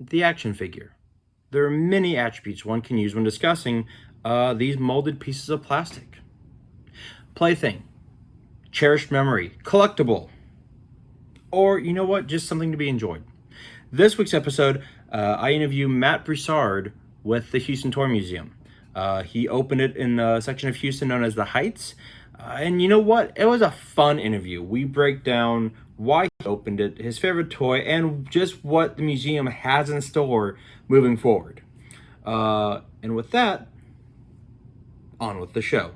The action figure. There are many attributes one can use when discussing these molded pieces of plastic. Plaything, cherished memory, collectible, or you know what, just something to be enjoyed. This week's episode, I interview Matt Broussard with the Houston Toy Museum. He opened it in the section of Houston known as the Heights. And you know what? It was a fun interview. We break down why he opened it, his favorite toy, and just what the museum has in store moving forward. And with that, on with the show.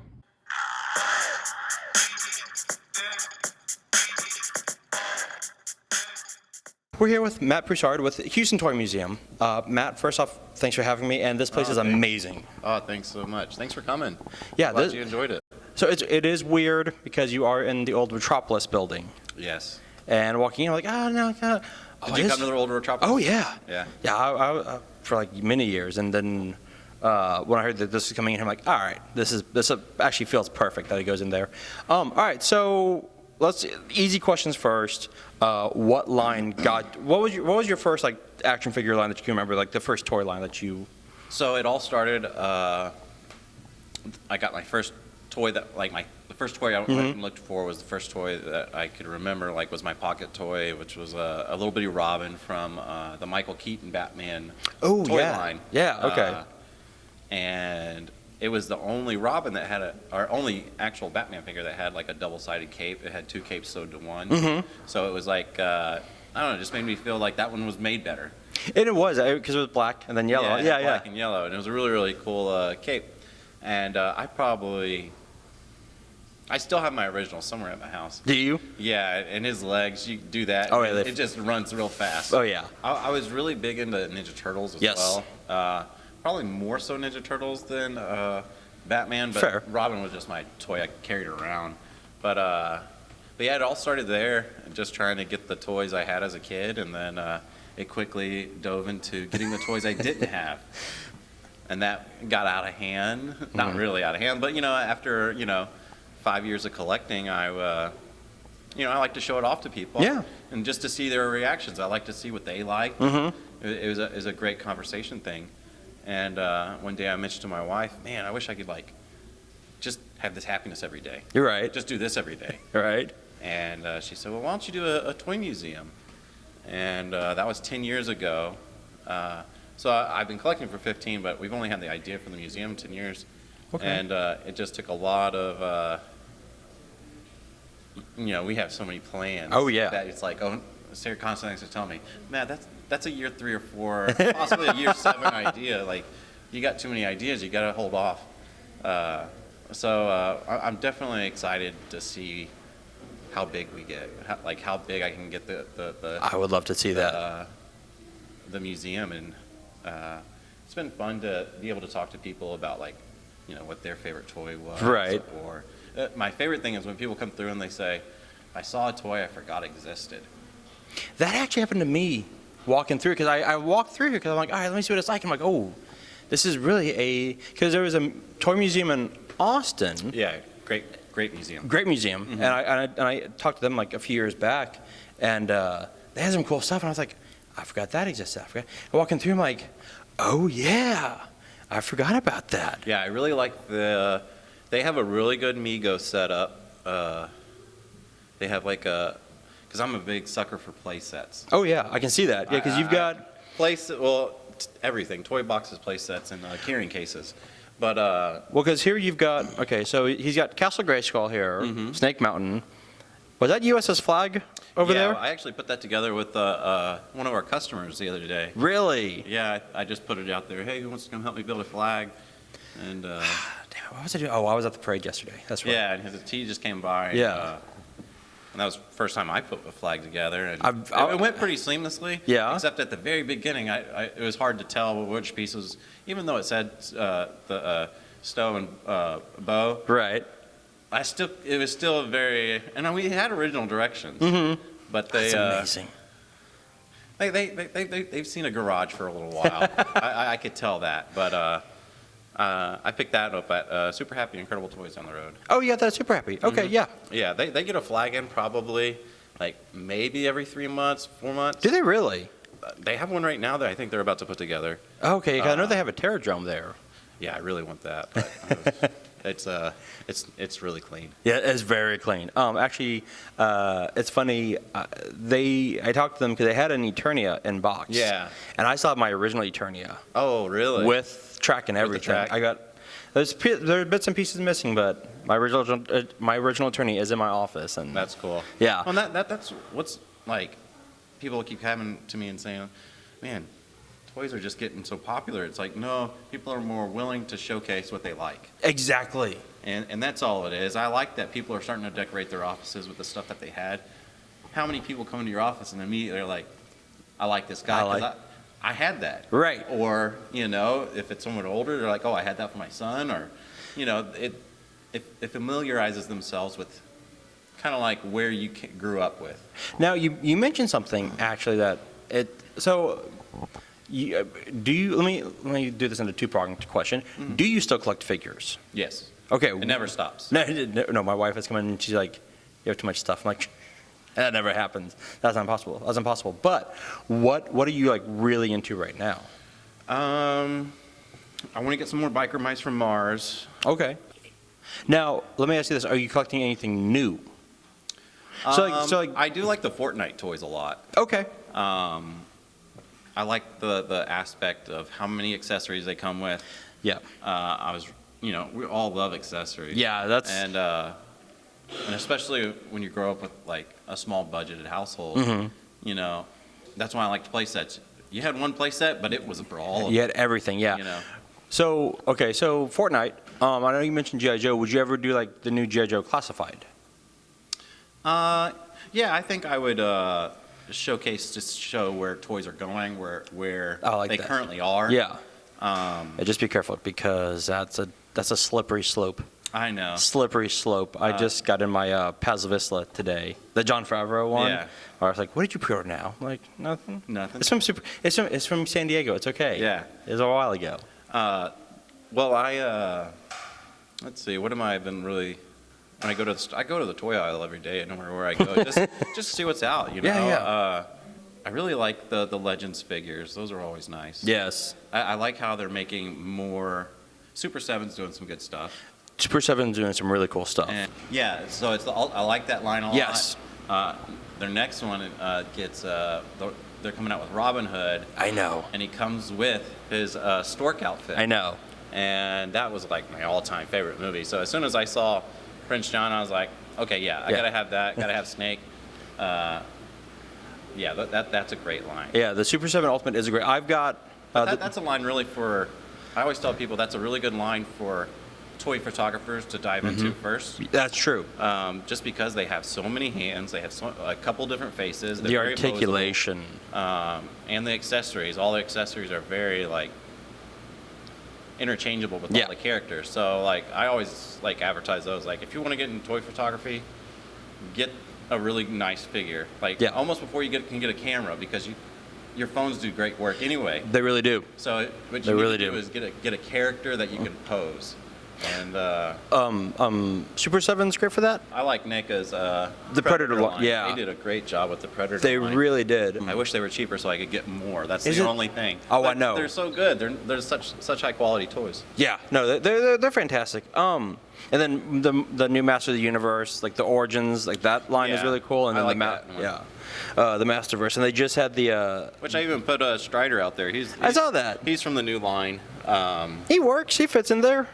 We're here with Matt Broussard with the Houston Toy Museum. Matt, first off, thanks for having me, and this place is amazing. Oh, thanks so much. Thanks for coming. Yeah, Glad you enjoyed it. So it is weird because you are in the old Metropolis building. Yes. And walking in, like, oh, no, no. Did you come to the old Metropolis? Oh, yeah. Yeah. Yeah, I for like many years, and then when I heard that this is coming in, I'm like, all right, this actually feels perfect that it goes in there. All right, so easy questions first. What was your first like action figure line that you can remember, like the first toy line that you? So it all started. I got my first toy the first toy I went and looked for was the first toy that I could remember, like, was my pocket toy, which was a little bitty Robin from the Michael Keaton Batman toy line. Yeah. Okay. And it was the only Robin that had our only actual Batman figure that had like a double-sided cape. It had two capes sewed to one. So it was like, I don't know, it just made me feel like that one was made better. And it was, because it was black and then yellow. Yeah, black and yellow. And it was a really, really cool cape. And I still have my original somewhere at my house. Do you? Yeah, and his legs, you do that. Oh, yeah, it just runs real fast. Oh, yeah. I was really big into Ninja Turtles as well. Probably more so Ninja Turtles than Batman, but Fair. Robin was just my toy I carried around. But yeah, it all started there, just trying to get the toys I had as a kid, and then it quickly dove into getting the toys I didn't have. And that got out of hand. Not really out of hand, but after 5 years of collecting, I like to show it off to people. Yeah. And just to see their reactions. I like to see what they like. It was a great conversation thing. And one day I mentioned to my wife, man, I wish I could just have this happiness every day. You're right. Just do this every day. Right. And she said, well, why don't you do a toy museum? And that was 10 years ago. So I've been collecting for 15, but we've only had the idea for the museum 10 years. Okay. And it just took a lot of, we have so many plans. Oh, yeah. That it's like, Sara constantly has to tell me, Matt, that's a year 3 or 4, possibly a year 7 idea. Like, you got too many ideas, you got to hold off. So I'm definitely excited to see how big we get, how big I can get the I would love to see that. The museum, and it's been fun to be able to talk to people about what their favorite toy was. Right. Or my favorite thing is when people come through and they say, I saw a toy I forgot existed. That actually happened to me walking through, because I walked through here because I'm like, all right, let me see what it's like. I'm like, oh, this is really because there was a toy museum in Austin. Yeah, great museum. Great museum. And I talked to them like a few years back, and they had some cool stuff, and I was like, I forgot that existed. And walking through, I'm like, oh yeah, I forgot about that. Yeah, I really like they have a really good Mego setup. They have because I'm a big sucker for play sets. Oh yeah, I can see that. Yeah, because you've got everything, toy boxes, play sets, and carrying cases. But because here you've got, so he's got Castle Grayskull here, Snake Mountain. Was that USS Flag over there? Yeah, I actually put that together with one of our customers the other day. Really? Yeah, I just put it out there. Hey, who wants to come help me build a flag? And damn it, what was I doing? Oh, I was at the parade yesterday. That's right. Yeah, and his T just came by. Yeah. And that was the first time I put a flag together, and it went pretty seamlessly. Yeah. Except at the very beginning, it was hard to tell which piece was, even though it said the stow and bow. Right. It was still very, and we had original directions. But that's amazing. They've seen a garage for a little while. I could tell that, but I picked that up at Super Happy Incredible Toys down the road. Oh, yeah, that's Super Happy. Okay, yeah. Yeah, they get a flag in probably maybe every 3 months, 4 months. Do they really? They have one right now that I think they're about to put together. Okay, 'cause I know they have a Terradrome there. Yeah, I really want that, but it's really clean. Yeah, it's very clean. Actually, it's funny. I talked to them because they had an Eternia in box. Yeah. And I still have my original Eternia Oh, really? with track and everything. track? I got there are bits and pieces missing, but my original Eternia is in my office, and That's cool. Yeah. Well, that's what's like. People keep coming to me and saying, "Man, toys are just getting so popular." It's like, no, people are more willing to showcase what they like. exactly. And that's all it is. I like that people are starting to decorate their offices with the stuff that they had. How many people come into your office and immediately they're like, I like this guy because I had that. Right. Or, if it's someone older, they're like, oh, I had that for my son. Or, it familiarizes themselves with kind of like where you grew up with. Now you mentioned something actually that do you let me do this in a two-pronged question. Mm-hmm. Do you still collect figures? Yes. Okay. It never stops. No, my wife has come in and she's like, you have too much stuff. I'm like, that never happens. That's impossible. But what are you like really into right now? I want to get some more biker mice from Mars. Okay. Now, let me ask you this. Are you collecting anything new? I do like the Fortnite toys a lot. Okay. I like the aspect of how many accessories they come with. Yeah. We all love accessories. Yeah, that's. And especially when you grow up with like a small budgeted household, Mm-hmm. That's why I like play sets. You had one play set, but it was for all of them. You had everything, yeah. So Fortnite. I know you mentioned G.I. Joe. Would you ever do like the new G.I. Joe Classified? Yeah, I think I would showcase, just show where toys are going, where they currently are. Yeah. Just be careful because that's a slippery slope. I know. Slippery slope. I just got in my Paz Vizsla today, the Jon Favreau one. Yeah. I was like, "What did you pre-order now?" I'm like, "Nothing." Nothing. It's from San Diego. It's okay. Yeah. It was a while ago. Well, let's see. What am I been really? When I go to the toy aisle every day. I know where I go. Just see what's out. Yeah. I really like the Legends figures. Those are always nice. Yes. I like how they're making more. Super 7's doing some good stuff. Super 7's doing some really cool stuff. And yeah, so I like that line a lot. Yes. Their next one gets they're coming out with Robin Hood. I know. And he comes with his Stork outfit. I know. And that was like my all-time favorite movie. So as soon as I saw Prince John, I was like, okay, I gotta have that. Gotta have Snake. Yeah, that's a great line. Yeah, the Super 7 Ultimate is a great. I've got. That's a line really for. I always tell people that's a really good line for toy photographers to dive into first. That's true. Just because they have so many hands, they have a couple different faces. The articulation. And the accessories. All the accessories are very like interchangeable with all the characters. So like I always like advertise those. Like if you want to get into toy photography, get a really nice figure. Like almost before you can get a camera, because your phones do great work anyway. They really do. So what you need to do is get a character that you can pose. And Super 7's great for that. I like NECA's the Predator line. Yeah, they did a great job with the Predator. They line. really did. I wish they were cheaper so I could get more. That's the only thing. Oh, but I know. They're so good. They're such high quality toys. Yeah, no, they're fantastic. And then the new Master of the Universe, like the Origins, like that line is really cool. And then I like that one. The Masterverse, and they just had the. Which I even put Strider out there. I saw that. He's from the new line. He works. He fits in there.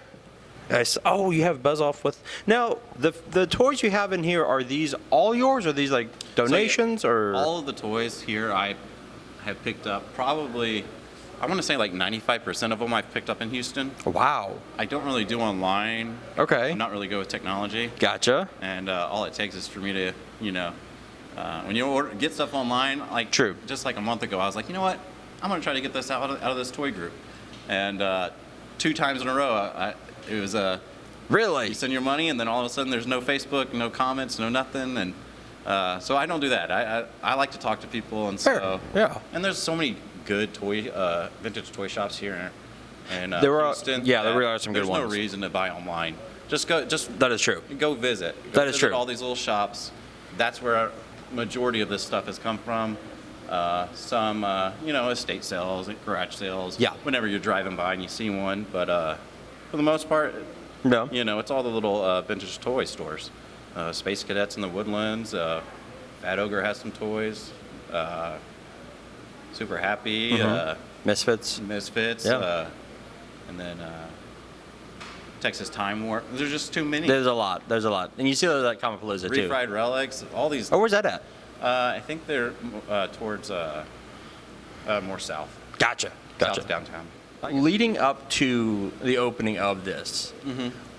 Oh, you have Buzz Off with. Now, the toys you have in here, are these all yours? Or are these like donations? Or all of the toys here I have picked up. Probably, I want to say like 95% of them I've picked up in Houston. Wow. I don't really do online. Okay. I'm not really good with technology. Gotcha. And all it takes is for me to, when you get stuff online, like just like a month ago, I was like, you know what? I'm going to try to get this out of this toy group. And 2 times in a row, it was really? You send your money, and then all of a sudden there's no Facebook, no comments, no nothing. And so I don't do that. I like to talk to people. And so, and there's so many good vintage toy shops here. And Houston, there really are some good ones. There's no reason to buy online. That is true. Go visit. Go visit all these little shops. That's where a majority of this stuff has come from. Some, estate sales, garage sales. Yeah. Whenever you're driving by and you see one, but for the most part, No. it's all the little vintage toy stores. Space Cadets in the Woodlands. Fat Ogre has some toys. Super Happy. Misfits. Misfits. Yeah. And then Texas Time Warp. There's just too many. There's a lot. And you see those at Comic Palooza too. Refried Relics. All these. Oh, where's that at? I think they're towards more south. Gotcha. South downtown. Leading up to the opening of this,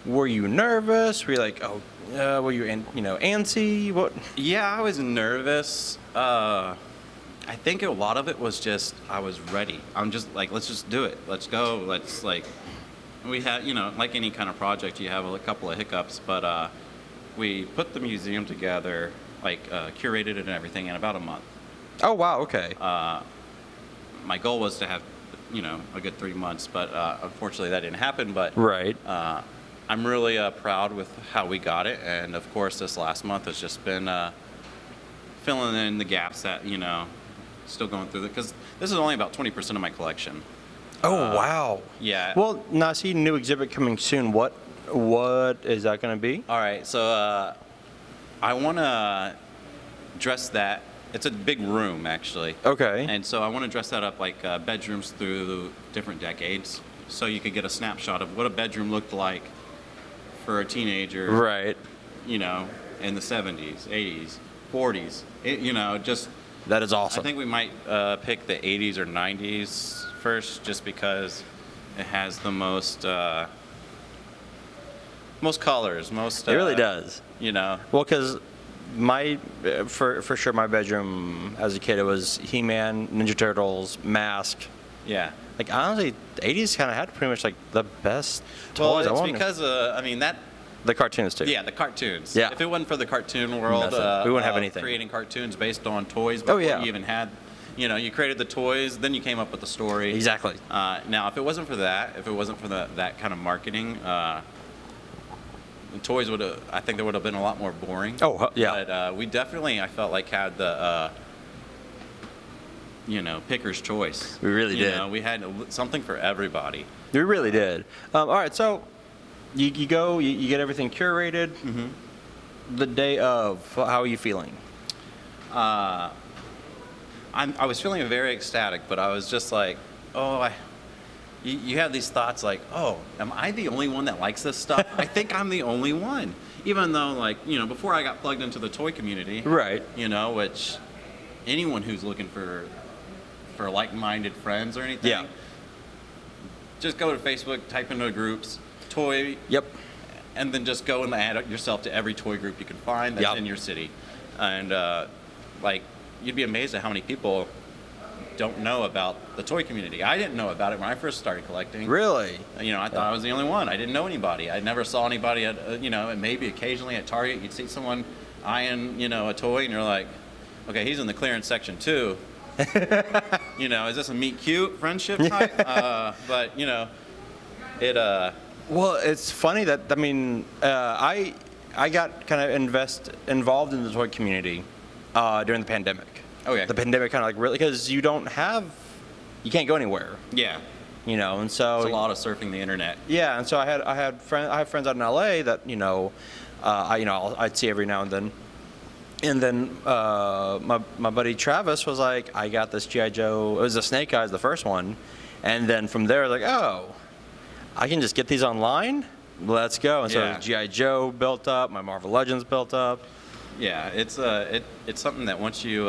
were you nervous? Were you like, were you antsy? What? Yeah, I was nervous. I think a lot of it was just I was ready. I'm just like, let's just do it. Let's go. Let's we had, like any kind of project, you have a couple of hiccups, but we put the museum together, curated it and everything in about a month. Oh, wow. Okay. My goal was to have, a good 3 months, but unfortunately that didn't happen. But Right. I'm really proud with how we got it, and of course this last month has just been filling in the gaps that still going through it, because this is only about 20% of my collection. Oh, wow. Yeah. Well, now I see new exhibit coming soon. What is that going to be? All right, so I want to dress that. It's a big room, actually. Okay. And so I want to dress that up like bedrooms through different decades, so you could get a snapshot of what a bedroom looked like for a teenager. Right. In the 70s, 80s, 40s. Just. That is awesome. I think we might pick the 80s or 90s first, just because it has the most colors, most. It really does. Well, because for sure, my bedroom as a kid, it was He-Man, Ninja Turtles, M.A.S.K. Yeah. Honestly, the 80s kind of had pretty much the best Well, toys. it's because that. The cartoons too. Yeah, the cartoons. Yeah. If it wasn't for the cartoon world, we wouldn't have anything. Creating cartoons based on toys before you even had, you created the toys, then you came up with the story. Exactly. Now, if it wasn't for that, that kind of marketing, the toys I think they would have been a lot more boring. Oh, yeah. But we definitely, I felt like, had the, picker's choice. We really did. We had something for everybody. We really did. All right, so you go, you get everything curated. The day of, how are you feeling? I was feeling very ecstatic, but I was just like, you have these thoughts like, am I the only one that likes this stuff? I think I'm the only one. Even though, before I got plugged into the toy community, right? Which anyone who's looking for like-minded friends or anything, just go to Facebook, type into groups, toy. Yep. And then just go and add yourself to every toy group you can find that's in your city. And, you'd be amazed at how many people don't know about the toy community. I didn't know about it when I first started collecting. Really? I thought I was the only one. I didn't know anybody. I never saw anybody at, and maybe occasionally at Target, you'd see someone eyeing, a toy, and you're like, okay, he's in the clearance section too. Is this a meet cute friendship type? But, it... Well, it's funny that, I got kind of involved in the toy community during the pandemic. Okay. The pandemic kind of really, because you can't go anywhere. Yeah. And so it's a lot of surfing the internet. Yeah, and so I have friends out in LA that I'd see every now and then. And then my buddy Travis was like, I got this G.I. Joe. It was the Snake Eyes, the first one. And then from there, I was like, I can just get these online. Let's go. And so G.I. Joe built up. My Marvel Legends built up. Yeah, it's something that once you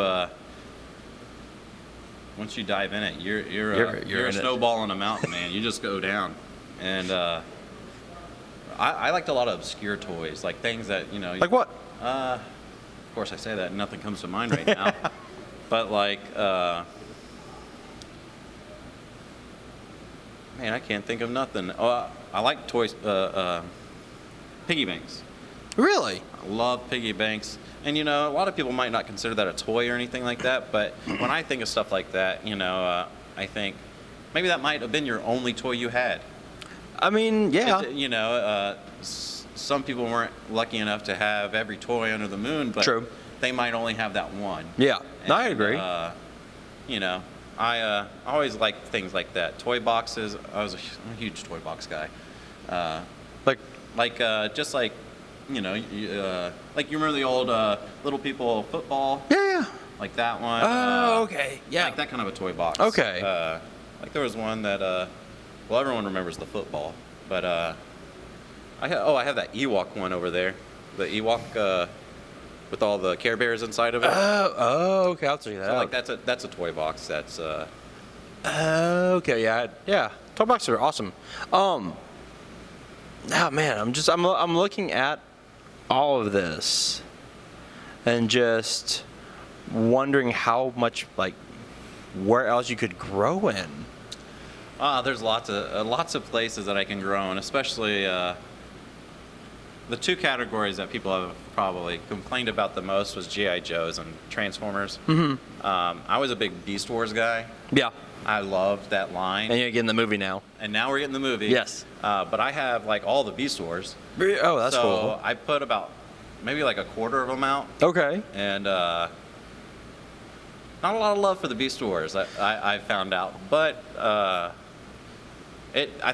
dive in it, you're a snowball on a mountain, man. You just go down. And I liked a lot of obscure toys, like things that Like what? Of course, I say that and nothing comes to mind right now. But man, I can't think of nothing. I like toys, piggy banks. Really? I love piggy banks. And, a lot of people might not consider that a toy or anything like that, but when I think of stuff like that, I think maybe that might have been your only toy you had. Yeah. Some people weren't lucky enough to have every toy under the moon, but True. they might only have that one. Yeah. No, I agree. you know, I always liked things like that. Toy boxes. I'm a huge toy box guy. Like, Just like, you know, like you remember the old Little People football? yeah. Like that one. Oh, okay. Yeah. Like that kind of a toy box. Okay. Like there was one that, well, everyone remembers the football, but I have that Ewok one over there. The Ewok with all the Care Bears inside of it. Oh, okay. I'll check that So out. like that's a toy box. That's Okay, yeah. Toy boxes are awesome. Oh man, I'm looking at all of this and just wondering how much, like, where else you could grow in. there's lots of places that I can grow in, especially the two categories that people have probably complained about the most was G.I. Joes and Transformers. Mm-hmm. I was a big Beast Wars guy. Yeah. I loved that line. And you're getting the movie now. And now we're getting the movie. Yes. But I have like all the Beast Wars. Oh, that's so cool. I put about maybe like a quarter of them out. Okay. And not a lot of love for the Beast Wars, I found out. But I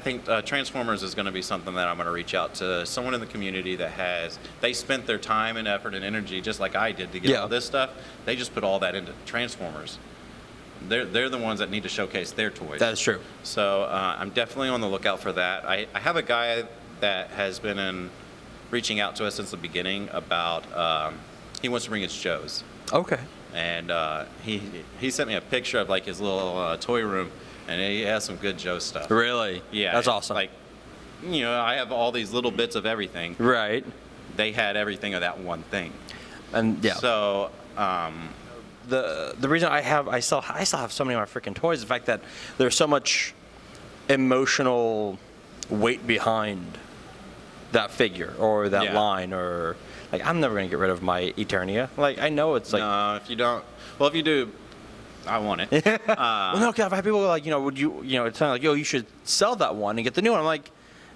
think Transformers is going to be something that I'm going to reach out to someone in the community that they spent their time and effort and energy just like I did to get all this stuff. They just put all that into Transformers. They're the ones that need to showcase their toys. That is true. So I'm definitely on the lookout for that. I have a guy that has been reaching out to us since the beginning about he wants to bring his Joes. Okay. And he sent me a picture of like his little toy room, and he has some good Joe stuff. Really? Yeah. That's awesome. Like, you know, I have all these little bits of everything. Right. They had everything of that one thing. And yeah. So The reason I still have so many of my freaking toys is the fact that there's so much emotional weight behind that figure or that line, or like I'm never gonna get rid of my Eternia. Like I know it's like no, if you don't, well, if you do, I want it. well, no, cause I've had people like, would you, it's kind of like, yo, you should sell that one and get the new one. I'm like,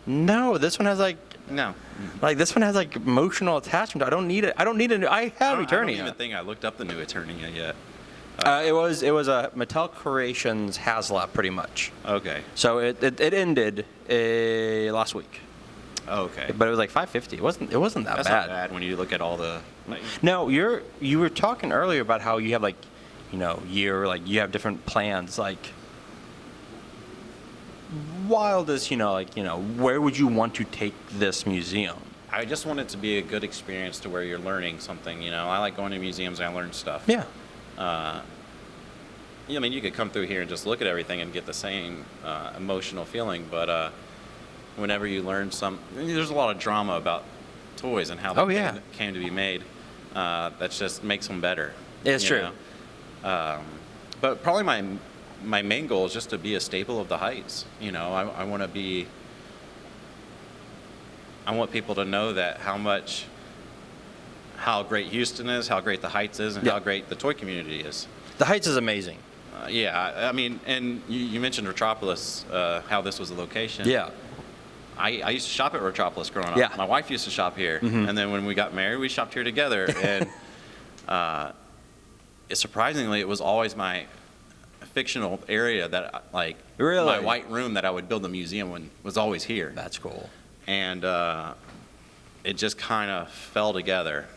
no, this one has like, No. like this one has like emotional attachment. I don't need it. I don't need a new. I have I Eternia. don't even think I looked up the new Eternia yet. It was a Mattel Creations HasLab pretty much. Okay. So it ended last week. Okay. But it was like $550. It wasn't that That's bad. not bad when you look at all the. Like, No, you were talking earlier about how you have like, you have different plans. Like, wildest, where would you want to take this museum? I just want it to be a good experience to where you're learning something. I like going to museums and I learn stuff. Yeah. I mean, you could come through here and just look at everything and get the same emotional feeling, but whenever you learn there's a lot of drama about toys and how they came to be made. That just makes them better. It's true. But probably my main goal is just to be a staple of the Heights. I want to be. I want people to know that how great Houston is, how great the Heights is, and how great the toy community is. The Heights is amazing. I mean, and you mentioned Retropolis, how this was a location. Yeah. I used to shop at Retropolis growing up. Yeah. My wife used to shop here, and then when we got married, we shopped here together. And surprisingly, it was always my fictional area that, like, Really? my white room that I would build a museum in was always here. That's cool. And it just kind of fell together.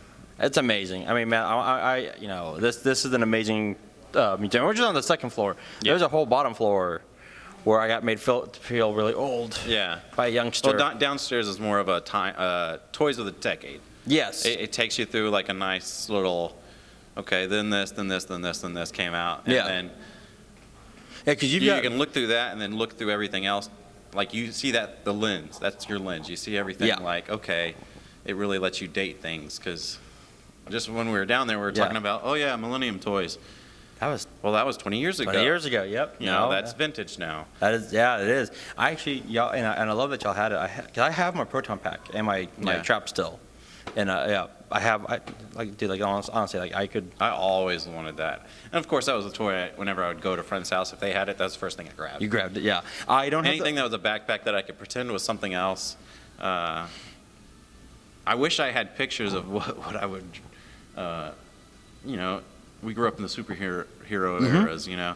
It's amazing. I mean, man, this is an amazing museum. We're just on the second floor. Yeah. There's a whole bottom floor where I got made feel really old. Yeah. By a youngster. Well, downstairs is more of a toys of the decade. Yes. It takes you through like a nice little, okay, then this, then this, then this, then this came out. And then yeah, because you can look through that and then look through everything else. Like you see the lens, that's your lens. You see everything like, okay, it really lets you date things. Because just when we were down there, we were talking about, Millennium Toys. That was 20 years ago. 20 years ago, yep. That's vintage now. That is, it is. I actually, y'all, and I love that y'all had it. Cause I have my proton pack and my trap still, and honestly, like I could. I always wanted that, and of course that was a toy. Whenever I would go to a friend's house, if they had it, that's the first thing I grabbed. You grabbed it, yeah. I don't anything that was a backpack that I could pretend was something else. I wish I had pictures of what I would, we grew up in the superhero superhero eras, you know.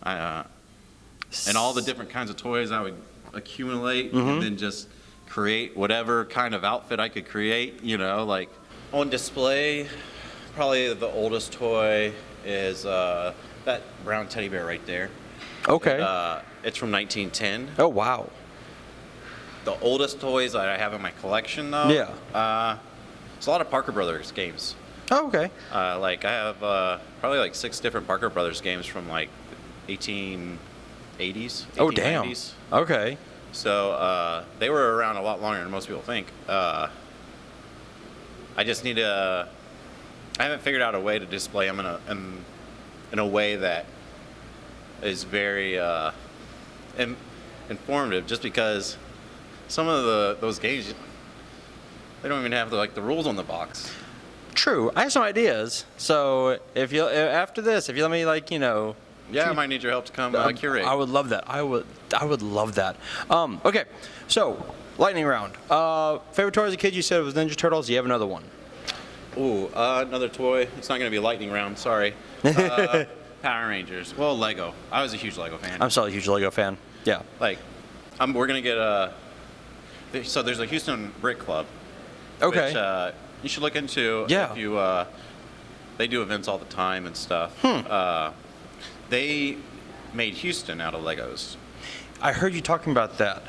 And all the different kinds of toys I would accumulate and then just create whatever kind of outfit I could create, you know, like on display. Probably the oldest toy is that brown teddy bear right there. Okay. It's from 1910. Oh, wow. The oldest toys that I have in my collection, though, it's a lot of Parker Brothers games. Oh, okay. Like I have probably like 6 different Parker Brothers games from like 1880s. Oh, damn. 1890s. Okay. So they were around a lot longer than most people think. I just need to. I haven't figured out a way to display them in a way that is very informative. Just because some of those games, they don't even have the rules on the box. True. I have some ideas. So if you after this, if you let me Yeah, I might need your help to come curate. I would love that. I would love that. Okay. So lightning round. Favorite toy as a kid? You said it was Ninja Turtles. Do you have another one? Ooh, another toy. It's not going to be a lightning round. Sorry. Power Rangers. Well, Lego. I was a huge Lego fan. I'm still a huge Lego fan. Yeah. Like, we're going to get so there's a Houston Brick Club. Okay. Which you should look into. Yeah. If you, they do events all the time and stuff. They made Houston out of Legos. I heard you talking about that.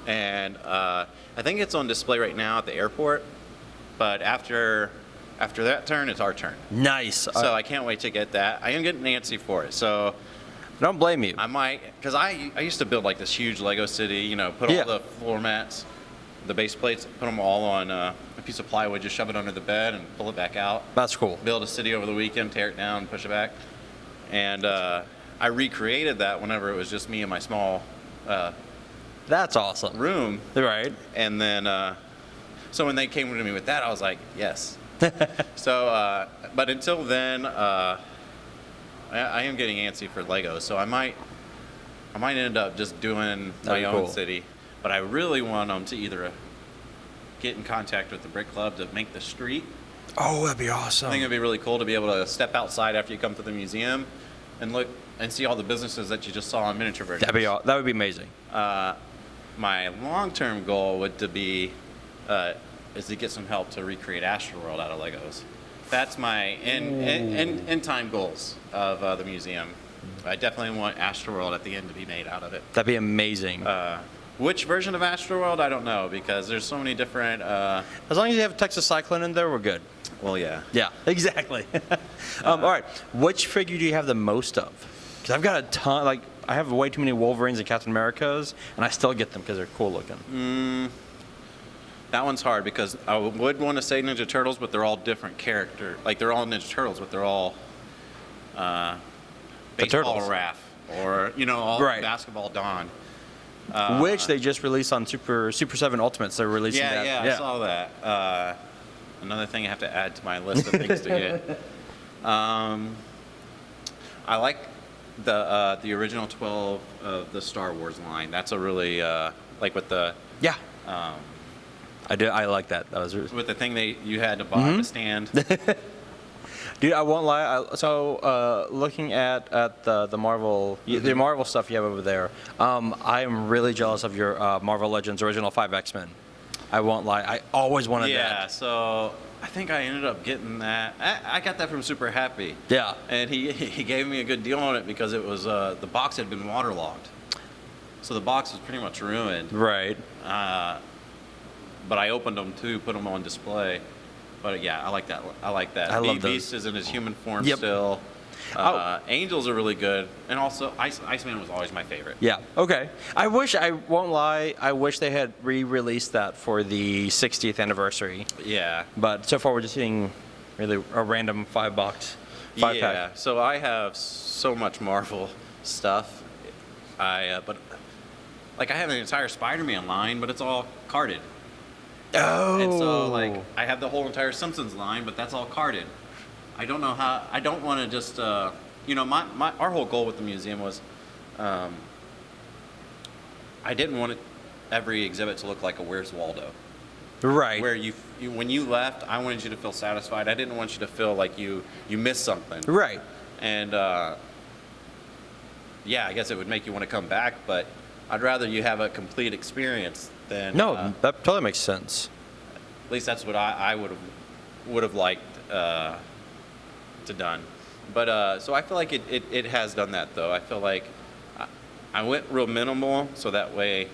And I think it's on display right now at the airport. But after that turn, it's our turn. Nice. So I can't wait to get that. I am getting antsy for it. So don't blame you. I might, because I used to build like this huge Lego city, you know, put all the floor mats, the base plates, put them all on a piece of plywood, just shove it under the bed and pull it back out. That's cool. Build a city over the weekend, tear it down, push it back. And I recreated that whenever it was just me and my small That's awesome. room. Right. And then, so when they came to me with that, I was like, yes. So, but until then, I am getting antsy for Legos. So I might end up just doing my own city. But I really want them to either get in contact with the Brick Club to make the street. Oh, that'd be awesome. I think it'd be really cool to be able to step outside after you come to the museum and look and see all the businesses that you just saw on miniature versions. That would be amazing. My long-term goal would to be is to get some help to recreate Astroworld out of Legos. That's my end time goals of the museum. I definitely want Astroworld at the end to be made out of it. That'd be amazing. Which version of Astroworld, I don't know, because there's so many different... As long as you have a Texas Cyclone in there, we're good. Well, yeah. Yeah, exactly. All right, which figure do you have the most of? Because I've got a ton, I have way too many Wolverines and Captain Americas, and I still get them because they're cool looking. That one's hard because I would want to say Ninja Turtles, but they're all different character. Like, they're all Ninja Turtles, but they're all baseball Raph or, all basketball Don. Which they just released on Super 7 Ultimates. They're releasing that. Yeah, I saw that. Another thing I have to add to my list of things to get. I like the original 12 of the Star Wars line. That's a really with the I do. I like that. That was with the thing you had to buy to stand. Dude, I won't lie. Looking at the Marvel the Marvel stuff you have over there, I am really jealous of your Marvel Legends original 5 X-Men. I won't lie. I always wanted that. Yeah, so I think I ended up getting that. I got that from Super Happy. Yeah. And he gave me a good deal on it because it was the box had been waterlogged, so the box was pretty much ruined. Right. But I opened them too, put them on display. But yeah, I like that. I love Beast is in his human form still. Angels are really good, and also Iceman was always my favorite. Yeah. Okay. I won't lie. I wish they had re-released that for the 60th anniversary. Yeah. But so far we're just seeing really a random $5 pack. So I have so much Marvel stuff. But I have an entire Spider-Man line, but it's all carded. Oh. And so I have the whole entire Simpsons line, but that's all carded. I don't know how. I don't want to just. Our whole goal with the museum was, I didn't want every exhibit to look like a Where's Waldo. Right. Where when you left, I wanted you to feel satisfied. I didn't want you to feel like you missed something. Right. And yeah, I guess it would make you want to come back, but I'd rather you have a complete experience than. No, that totally makes sense. At least that's what I would have liked to done. But so I feel like it has done that though. I feel like I went real minimal, so that way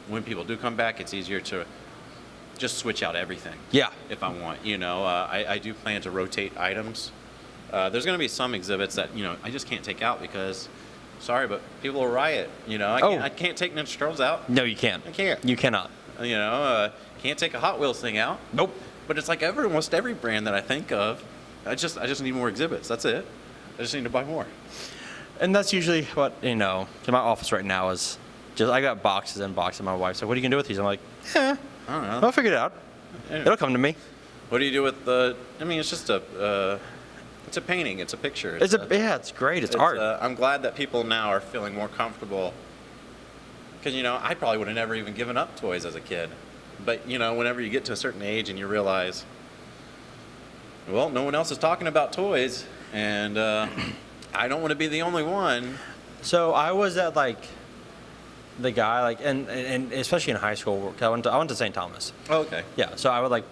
when people do come back, it's easier to just switch out everything. Yeah. If I want, I do plan to rotate items. There's going to be some exhibits that I just can't take out because, sorry, but people will riot. I can't take Ninja Turtles out. No, you can't. I can't. You cannot. Can't take a Hot Wheels thing out. Nope. But it's like almost every brand that I think of. I just need more exhibits. That's it. I just need to buy more. And that's usually what, in my office right now is just, I got boxes and boxes. My wife's like, what are you going to do with these? I'm like, I don't know. I'll figure it out. It'll come to me. What do you do with it's just it's a painting. It's a picture. It's great. It's art. I'm glad that people now are feeling more comfortable. Because, I probably would have never even given up toys as a kid. But, whenever you get to a certain age and you realize, well, no one else is talking about toys. And I don't want to be the only one. So I was at the guy and especially in high school. I went to St. Thomas. Oh, okay. Yeah. So I would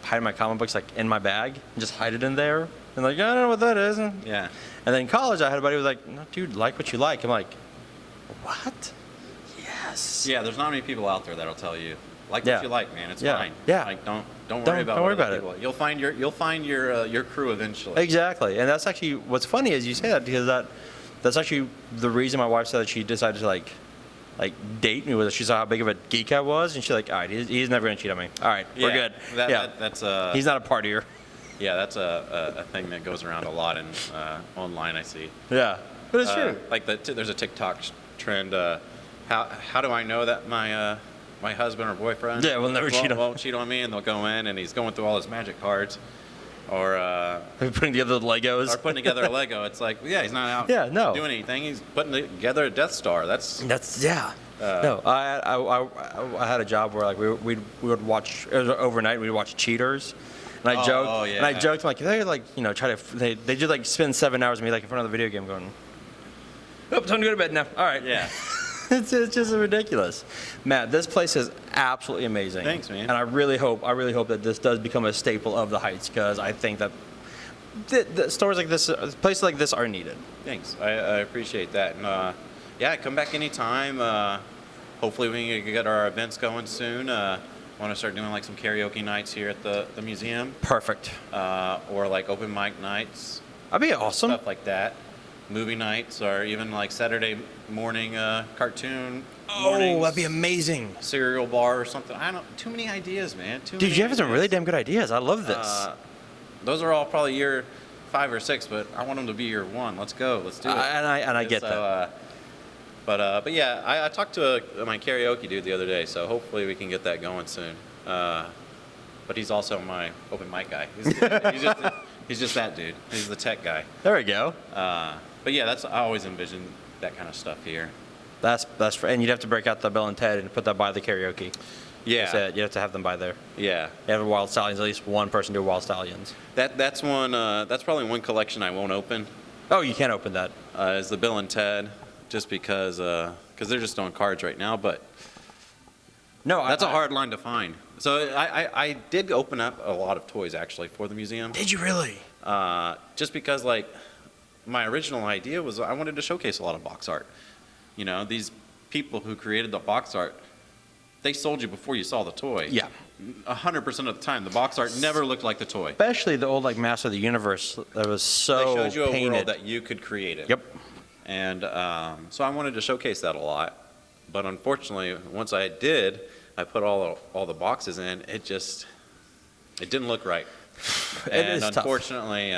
hide my comic books in my bag and just hide it in there. And I don't know what that is. Yeah. And then in college, I had a buddy who was like, no, dude, like what you like. I'm like, what? Yes. Yeah. There's not many people out there that'll tell you what you like, man. It's fine. Yeah. Like don't worry about don't worry about people. You'll find your crew eventually. Exactly. And that's actually what's funny is you say that because that's actually the reason my wife said that she decided to date me, was that she saw how big of a geek I was, and she's like, all right, he's never gonna cheat on me. All right, we're good. That's he's not a partier. Yeah, that's a thing that goes around a lot in online. I see. Yeah, but it's true. There's a TikTok trend. How do I know that my husband or boyfriend will never won't cheat on me? And they'll go in and he's going through all his magic cards, or putting together the Legos. Or putting together a Lego. It's like, yeah, he's not out doing anything. He's putting together a Death Star. That's no. I had a job where we would watch, it was overnight. We'd watch Cheaters. And I joked, and I joked, they did spend 7 hours with me in front of the video game going, oh, time to go to bed now. All right. Yeah. It's just ridiculous. Matt, this place is absolutely amazing. Thanks, man. And I really hope that this does become a staple of the Heights, because I think that the stores like this, places like this are needed. Thanks. I appreciate that. And come back anytime. Hopefully we can get our events going soon. Want to start doing some karaoke nights here at the museum. Perfect. Or open mic nights. That'd be awesome. Stuff like that. Movie nights, or even Saturday morning cartoon. Oh, that'd be amazing. Cereal bar or something. I don't. Too many ideas, man. Dude, you have some really damn good ideas. I love this. Those are all probably year 5 or 6, but I want them to be year 1. Let's go. Let's do it. And I get that. But yeah, I talked to my karaoke dude the other day, so hopefully we can get that going soon. But he's also my open mic guy. He's just that dude. He's the tech guy. There we go. But yeah, I always envisioned that kind of stuff here. That's and you'd have to break out the Bill and Ted and put that by the karaoke. Yeah. You have to have them by there. Yeah. You have a Wild Stallions, at least one person do Wild Stallions. That's one. That's probably one collection I won't open. Oh, you can't open that. Is the Bill and Ted, just because they're just on cards right now. But no, that's a hard line to find. So I did open up a lot of toys actually for the museum. Did you really? Just because my original idea was I wanted to showcase a lot of box art. These people who created the box art, they sold you before you saw the toy. Yeah. 100% of the time, the box art never looked like the toy. Especially the old Master of the Universe that was so They showed you a painted. world that you could create it. Yep. And so I wanted to showcase that a lot. But unfortunately, once I did, I put all the boxes in. It didn't look right. And unfortunately,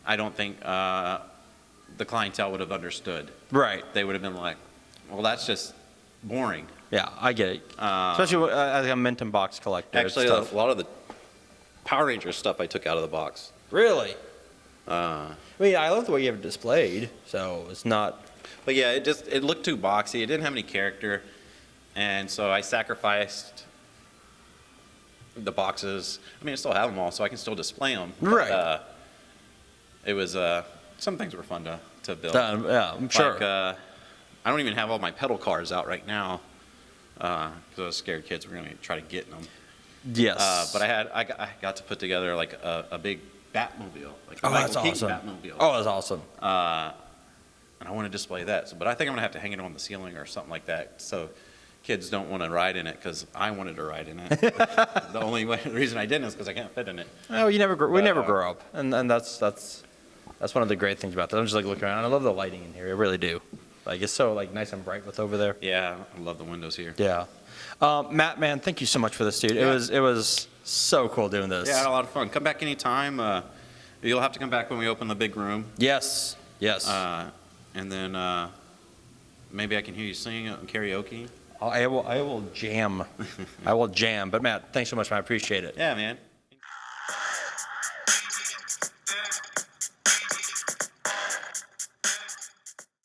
I don't think the clientele would have understood. Right. They would have been like, well, that's just boring. Yeah, I get it. Especially as a mint and box collector. Actually, a lot of the Power Rangers stuff I took out of the box. Really? I love the way you have it displayed, so it's not... But yeah, it looked too boxy. It didn't have any character. And so I sacrificed the boxes. I still have them all, so I can still display them. Right. But, it was, some things were fun to build. Yeah, I'm sure. Like, I don't even have all my pedal cars out right now because I was scared kids were going to try to get in them. Yes. But I got to put together like a big Batmobile, like a Oh, that's Michael Keaton awesome. Batmobile. Oh, that's awesome. And I want to display that. But I think I'm going to have to hang it on the ceiling or something like that. So kids don't want to ride in it because I wanted to ride in it. The reason I didn't is because I can't fit in it. Oh, we never grow up, and that's one of the great things about that. I'm just like looking around. I love the lighting in here. I really do. Like it's so like nice and bright with over there. Yeah, I love the windows here. Yeah. Matt, man, thank you so much for this, dude. Yeah. It was so cool doing this. Yeah, I had a lot of fun. Come back anytime. You'll have to come back when we open the big room. Yes. Yes. And then maybe I can hear you sing karaoke. I will jam. I will jam. But Matt, thanks so much, man. I appreciate it. Yeah, man.